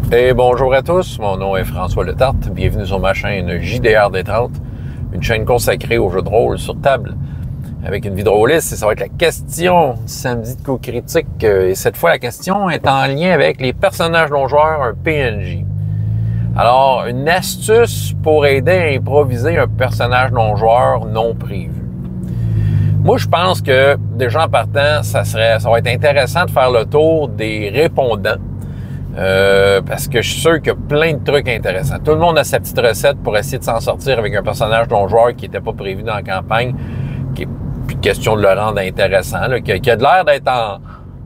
Et bonjour à tous, mon nom est François Letarte, bienvenue sur ma chaîne JDR Détente, une chaîne consacrée aux jeux de rôle sur table, avec une vidéoliste, et ça va être la question du samedi de co-critique, et cette fois la question est en lien avec les personnages non-joueurs, un PNJ. Alors, une astuce pour aider à improviser un personnage non-joueur non prévu. Moi, je pense que, déjà en partant, ça va être intéressant de faire le tour des répondants. Parce que je suis sûr qu'il y a plein de trucs intéressants. Tout le monde a sa petite recette pour essayer de s'en sortir avec un personnage non-joueur qui n'était pas prévu dans la campagne, qui est plus question de le rendre intéressant, là, qui a de l'air d'être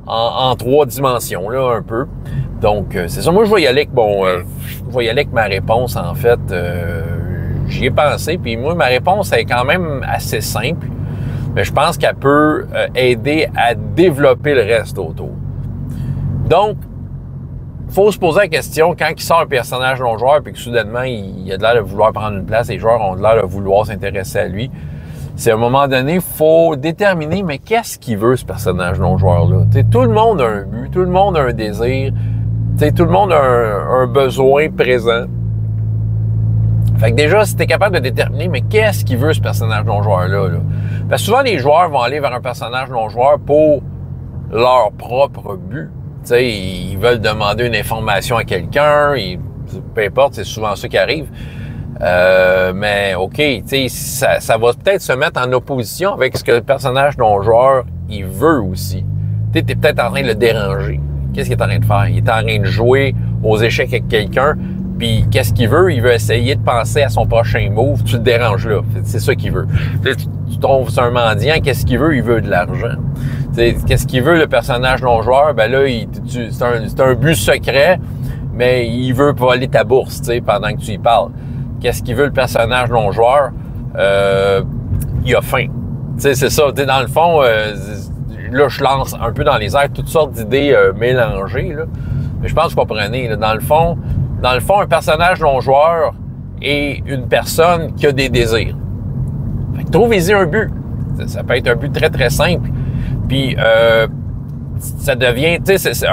en 3 dimensions, là, un peu. Donc, c'est ça. Moi, je vais y aller avec ma réponse, en fait. J'y ai pensé, puis moi, ma réponse est quand même assez simple, mais je pense qu'elle peut aider à développer le reste autour. Donc, il faut se poser la question, quand il sort un personnage non-joueur puis que soudainement, il a de l'air de vouloir prendre une place, les joueurs ont de l'air de vouloir s'intéresser à lui, c'est à un moment donné, il faut déterminer, mais qu'est-ce qu'il veut, ce personnage non-joueur-là? Tout le monde a un but, tout le monde a un désir, tout le monde a un besoin présent. Fait que déjà, si tu es capable de déterminer, mais qu'est-ce qu'il veut, ce personnage non-joueur-là? Là? Parce que souvent, les joueurs vont aller vers un personnage non-joueur pour leur propre but. T'sais, ils veulent demander une information à quelqu'un, peu importe, c'est souvent ça qui arrive. Mais OK, ça va peut-être se mettre en opposition avec ce que le personnage non-joueur, il veut aussi. Tu es peut-être en train de le déranger. Qu'est-ce qu'il est en train de faire? Il est en train de jouer aux échecs avec quelqu'un, puis qu'est-ce qu'il veut? Il veut essayer de penser à son prochain move, tu le déranges là. C'est ça qu'il veut. Tu trouves c'est un mendiant, qu'est-ce qu'il veut? Il veut de l'argent. Qu'est-ce qu'il veut, le personnage non-joueur? Ben là, c'est un but secret, mais il veut voler ta bourse, pendant que tu y parles. Qu'est-ce qu'il veut, le personnage non-joueur? Il a faim. C'est ça. Dans le fond, là, je lance un peu dans les airs toutes sortes d'idées mélangées, là. Mais je pense que vous comprenez. Là, dans le fond, un personnage non-joueur est une personne qui a des désirs. Fait que trouvez-y un but. Ça peut être un but très, très simple. Puis, ça devient,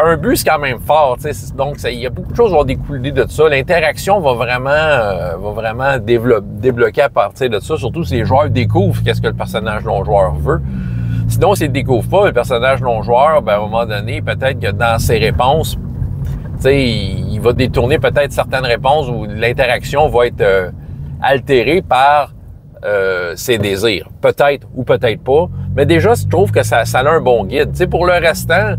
un but, c'est quand même fort, donc il y a beaucoup de choses qui vont découler de ça. L'interaction va vraiment débloquer à partir de ça, surtout si les joueurs découvrent qu'est-ce que le personnage non-joueur veut. Sinon, s'ils ne découvrent pas, le personnage non-joueur, ben, à un moment donné, peut-être que dans ses réponses, il va détourner peut-être certaines réponses où l'interaction va être altérée par ses désirs. Peut-être ou peut-être pas. Mais déjà, je trouve que ça a un bon guide. Pour le restant,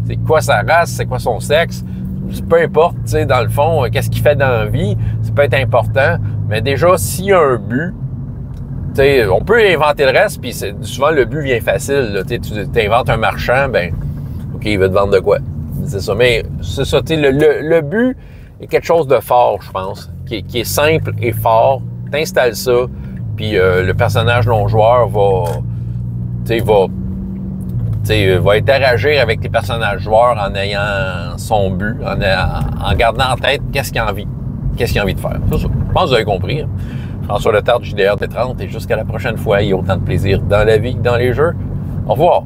c'est quoi sa race, c'est quoi son sexe, peu importe, dans le fond, qu'est-ce qu'il fait dans la vie, ça peut être important. Mais déjà, s'il y a un but, on peut inventer le reste, puis souvent le but vient facile. Tu inventes un marchand, ben, OK, il veut te vendre de quoi? C'est ça. Mais c'est ça, le but est quelque chose de fort, je pense, qui est simple et fort. T'installes ça, puis le personnage non-joueur va interagir avec les personnages joueurs en ayant son but, en gardant en tête qu'est-ce qu'il a envie de faire. C'est ça. Je pense que vous avez compris. Hein? François Letarte, JDR Détente, et jusqu'à la prochaine fois, il y a autant de plaisir dans la vie que dans les jeux. Au revoir.